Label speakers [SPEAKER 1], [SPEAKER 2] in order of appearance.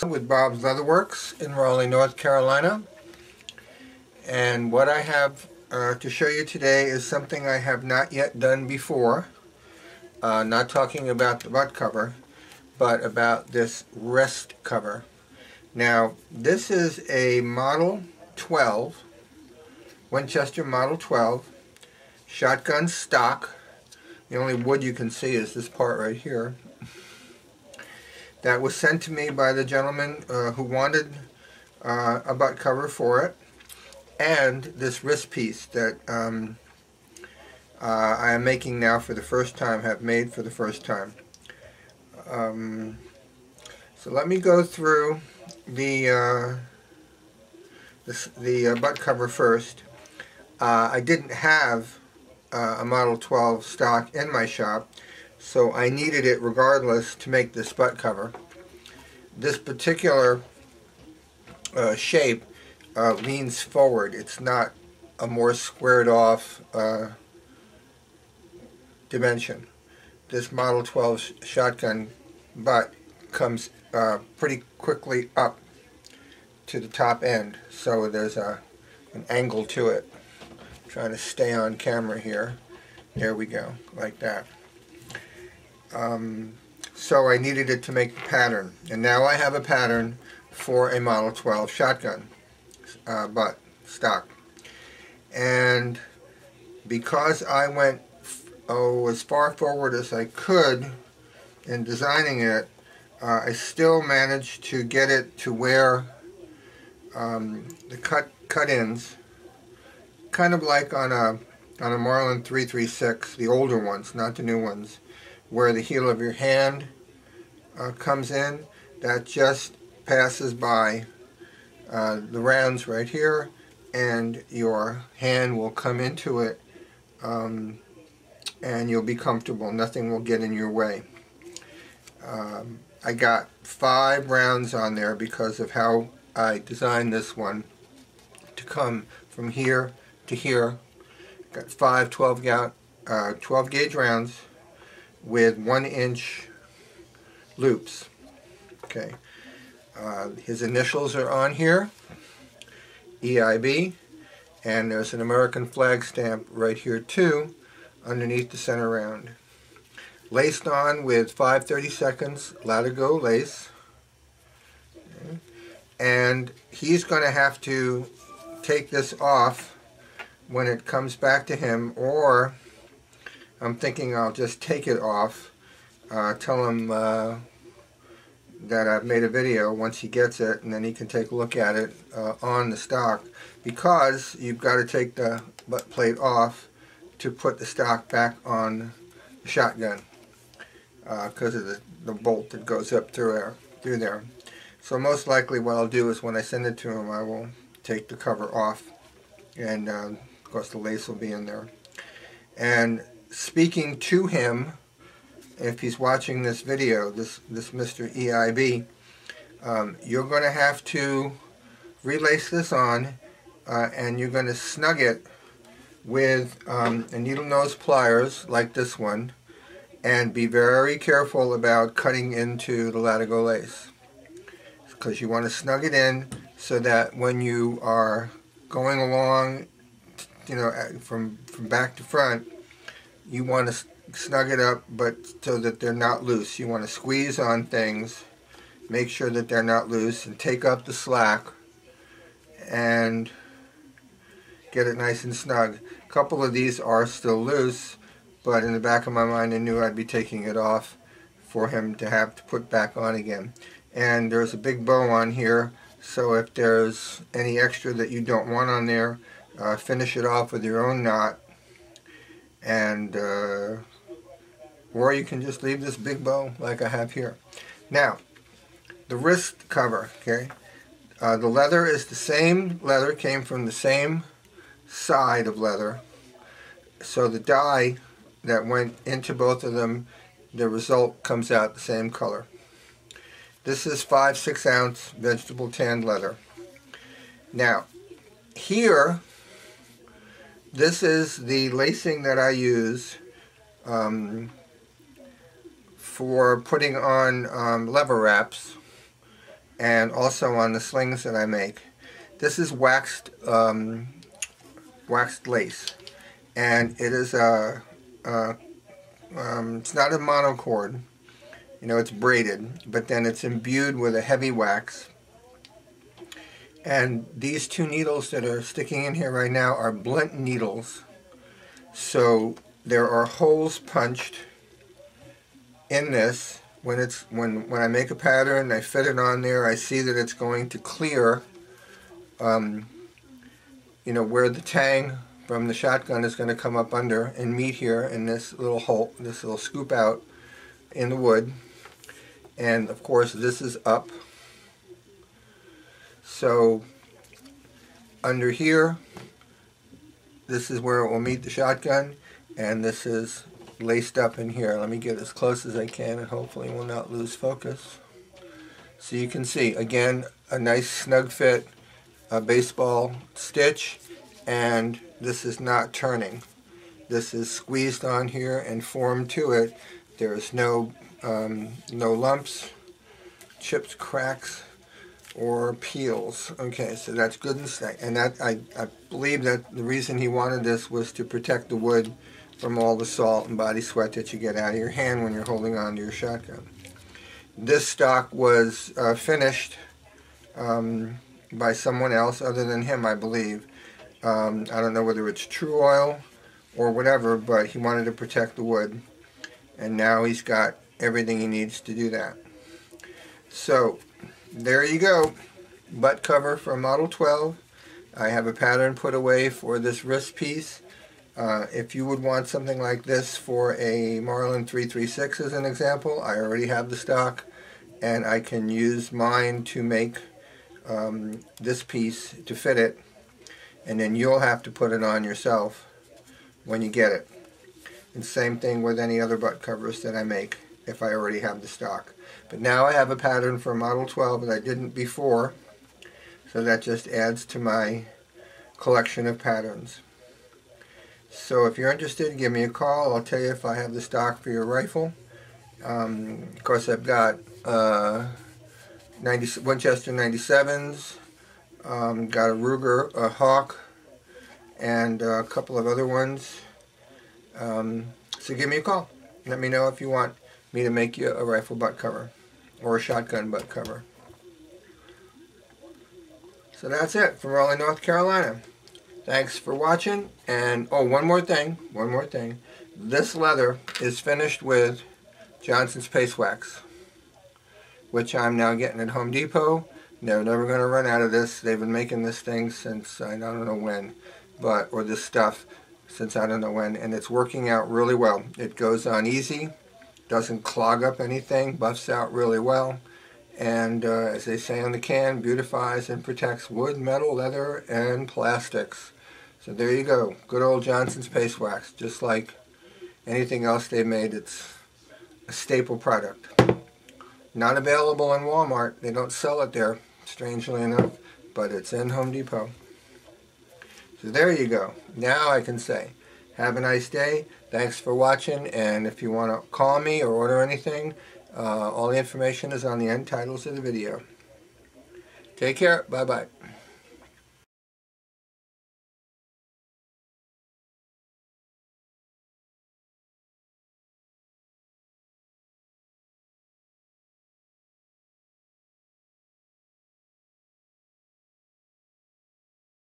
[SPEAKER 1] With Bob's Leatherworks in Raleigh, North Carolina, and what I have to show you today is something I have not yet done before. Not talking about the butt cover, but about this wrist cover. Now, this is a Model 12, Winchester Model 12, shotgun stock. The only wood you can see is this part right here. That was sent to me by the gentleman who wanted a butt cover for it, and this wrist piece that I am making now for the first time, have made for the first time. So let me go through the butt cover first. I didn't have a Model 12 stock in my shop, so I needed it regardless to make this butt cover. This particular shape leans forward. It's not a more squared off dimension. This Model 12 shotgun butt comes pretty quickly up to the top end, so there's an angle to it. I'm trying to stay on camera here. There we go, like that. So I needed it to make the pattern, and now I have a pattern for a Model 12 shotgun butt stock. And because I went as far forward as I could in designing it, I still managed to get it to where the cut-ins, kind of like on a Marlin 336, the older ones, not the new ones, where the heel of your hand comes in, that just passes by the rounds right here, and your hand will come into it, and you'll be comfortable. Nothing will get in your way. I got 5 rounds on there because of how I designed this one to come from here to here. Got 5 12 gauge rounds with 1-inch loops. Okay. His initials are on here, EIB, and there's an American flag stamp right here too, underneath the center round. Laced on with 5/32 Latigo lace. Okay. And he's going to have to take this off when it comes back to him, or I'm thinking I'll just take it off, tell him that I've made a video once he gets it, and then he can take a look at it on the stock, because you've got to take the butt plate off to put the stock back on the shotgun because of the bolt that goes up through there. So most likely what I'll do is when I send it to him, I will take the cover off, and of course the lace will be in there. And speaking to him, if he's watching this video, this Mr. EIB, you're going to have to relace this on, and you're going to snug it with a needle nose pliers like this one, and be very careful about cutting into the Latigo lace, because you want to snug it in so that when you are going along, you know, from back to front, you want to snug it up, but so that they're not loose. You want to squeeze on things, make sure that they're not loose, and take up the slack and get it nice and snug. A couple of these are still loose, but in the back of my mind I knew I'd be taking it off for him to have to put back on again. And there's a big bow on here, so if there's any extra that you don't want on there, finish it off with your own knot, and or you can just leave this big bow like I have here. Now, the wrist cover, okay? The leather is the same leather, came from the same side of leather. So the dye that went into both of them, the result comes out the same color. This is 5/6 ounce vegetable tanned leather. Now, here, this is the lacing that I use for putting on leather wraps, and also on the slings that I make. This is waxed lace, and it is it's not a monocord. You know, it's braided, but then it's imbued with a heavy wax. And these two needles that are sticking in here right now are blunt needles. So there are holes punched in this. When I make a pattern, I fit it on there, I see that it's going to clear, you know, where the tang from the shotgun is going to come up under and meet here in this little hole, this little scoop out in the wood. And of course this is up. So under here, this is where it will meet the shotgun, and this is laced up in here. Let me get as close as I can and hopefully will not lose focus. So you can see, again, a nice snug fit baseball stitch, and this is not turning. This is squeezed on here and formed to it. There is no lumps, chips, cracks, or peels. Okay, so that's good and steady. And that I believe that the reason he wanted this was to protect the wood from all the salt and body sweat that you get out of your hand when you're holding on to your shotgun. This stock was finished by someone else other than him, I believe. I don't know whether it's True Oil or whatever, but he wanted to protect the wood, and now he's got everything he needs to do that. So there you go, butt cover for Model 12. I have a pattern put away for this wrist piece. If you would want something like this for a Marlin 336 as an example, I already have the stock, and I can use mine to make this piece to fit it, and then you'll have to put it on yourself when you get it. And same thing with any other butt covers that I make if I already have the stock. But now I have a pattern for Model 12 that I didn't before, so that just adds to my collection of patterns. So if you're interested, give me a call. I'll tell you if I have the stock for your rifle. Of course, I've got Winchester 97s, got a Ruger, a Hawk, and a couple of other ones. So give me a call. Let me know if you want me to make you a rifle butt cover or a shotgun butt cover. So that's it from Raleigh, North Carolina. Thanks for watching. And oh, one more thing. This leather is finished with Johnson's Paste Wax, which I'm now getting at Home Depot. They're never going to run out of this. They've been making this thing since I don't know when, or this stuff since I don't know when, and it's working out really well. It goes on easy, doesn't clog up anything, buffs out really well, and as they say on the can, beautifies and protects wood, metal, leather, and plastics. So there you go, good old Johnson's Paste Wax. Just like anything else they made, it's a staple product. Not available in Walmart. They don't sell it there, strangely enough, but it's in Home Depot. So there you go. Now I can say, have a nice day. Thanks for watching, and if you want to call me or order anything, all the information is on the end titles of the video. Take care. Bye-bye.